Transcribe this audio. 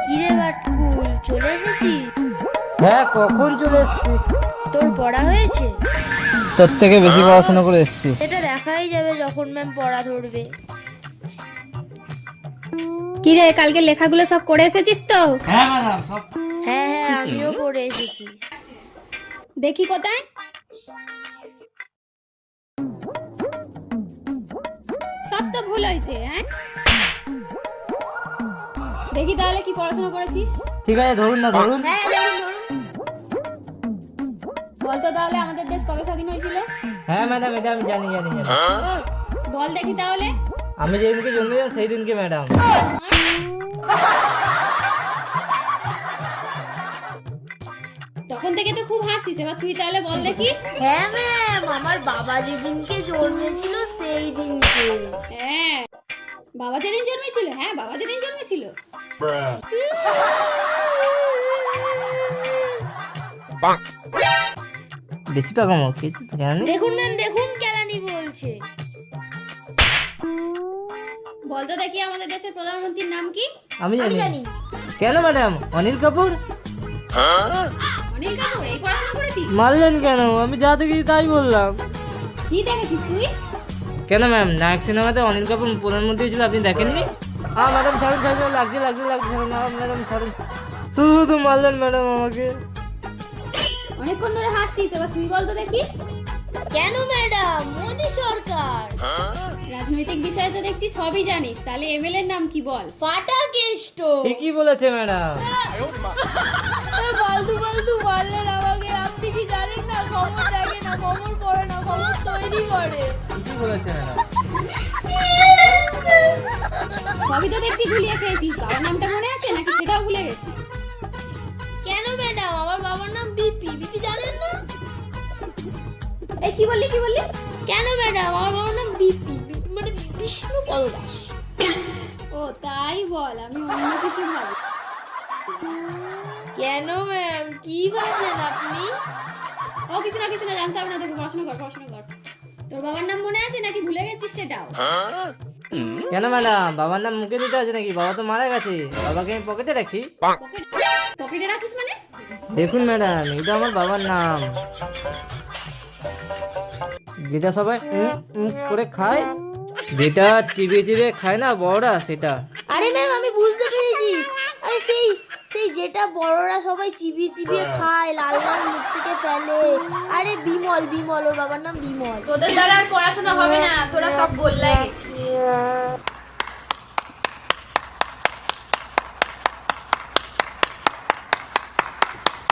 কিরে বাটকুল, চলে এসেছিস? হ্যাঁ, কখন চলে এসেছি? তোর পড়া হয়েছে? তোর থেকে বেশি পড়াশোনা করে এসেছি। এটা দেখাই যাবে যখন ম্যাম পড়া ধরবে। কিরে, কালকে লেখাগুলো সব করে এসেছিস তো? হ্যাঁ ম্যাডাম, সব। হ্যাঁ হ্যাঁ, আমিও পড়ে এসেছি। দেখি কোথায়। সব তো ভুল হয়েছে। হ্যাঁ, দেখি তাহলে কি পড়াশোনা করেছিস। ঠিক আছে, ধরুন না, ধরুন। হ্যাঁ, ধরুন ধরুন। বলতো তাহলে আমাদের দেশ কবে স্বাধীন হয়েছিল? হ্যাঁ ম্যাডাম, এটা আমি জানি জানি জানি। বল দেখি তাহলে। আমি যেদিনকে জন্মেছিলাম সেই দিনকে ম্যাডাম। তখন থেকে তো খুব হাসিস, এবার তুই তাহলে বল দেখি। হ্যাঁ ম্যাম, আমার বাবা যেদিনকে জন্মেছিল সেই দিনকে। হ্যাঁ, বাবা যেদিন জন্মেছিল। হ্যাঁ, বাবা যেদিন জন্মেছিল। বেশি পাকামো কিছু তো জানি। দেখুন ম্যাম, দেখুন কেলানি বলছে। বলতো দেখি আমাদের দেশের প্রধানমন্ত্রীর নাম কি? আমি আমি জানি। জানি। কেন ম্যাডাম? অনিল কাপুর। অনিল কাপুর। এই পড়াশোনা করেছিস? মারলেন কেন? আমি যা দেখেছি তাই বললাম। কি দেখেছিস তুই? কেন ম্যাম, নায়ক সিনেমাতে অনিল কাপুর প্রধানমন্ত্রী ছিল, আপনি দেখেননি? ম্যাডাম ছাড়ুন ছাড়ুন, লাগছে লাগছে লাগছে, ছাড়ুন ম্যাডাম, ছাড়ুন। শুধু শুধু মারলেন ম্যাডাম আমাকে। অনেকক্ষণ ধরে হাসছিস, এবার তুই বলতো দেখি। কেন ম্যাডাম? মোদি সরকার। রাজনৈতিক বিষয়ে তো দেখছি সবই জানিস, তাহলে এমএলএ এর নাম কি বল? ফাটা কেষ্ট। ঠিকই বলেছে ম্যাডাম। ফালতু ফালতু মারলেন আমাকে। আপনি কি জানেন না, খবর দেখে না, খবর পড়ে না, খবর তৈরি করে। ঠিকই বলেছে ম্যাডাম। সবই তো দেখছি ঝুলিয়ে খেয়েছিস, বাবার নামটা মনে আছে নাকি সেটাও ভুলে গেছিস? কেন ম্যাডাম? আমার বাবার নাম বিপি। বিপি জানেন না? এই কি বললি, কি বললি? কেন ম্যাডাম? আমার বাবার নাম বিপি। বিপি মানে বিষ্ণুপদ দাস। ও তাই বল, আমি অন্য কিছু ভাবি। কেন ম্যাম, কি ভাবলেন আপনি? ও কিছু না, কিছু না, জানতে হবে না তোকে। পড়াশোনা কর, পড়াশোনা কর। তোর বাবার নাম মনে আছে নাকি ভুলে গেছিস সেটাও? কেন ম্যাডাম, বাবার নাম মুখে দিতে আছে নাকি? বাবা তো মারা গেছে, বাবাকে আমি পকেটে রাখি। পকেটে রাখিস মানে? দেখুন ম্যাডাম, এটা আমার বাবার নাম, যেটা সবাই করে খায়, যেটা চিবিয়ে চিবিয়ে খায় না বড়রা, সেটা। আরে ম্যাম, আমি বুঝতে পেরেছি। আরে সেই সেই যেটা বড়রা সবাই চিবিয়ে চিবিয়ে খায়, লাল লাল মুখ থেকে ফেলে। আরে বিমল, বিমল, ওর বাবার নাম বিমল। তোদের দ্বারা আর পড়াশোনা হবে না, তোরা সব গোল্লায় গেছিস।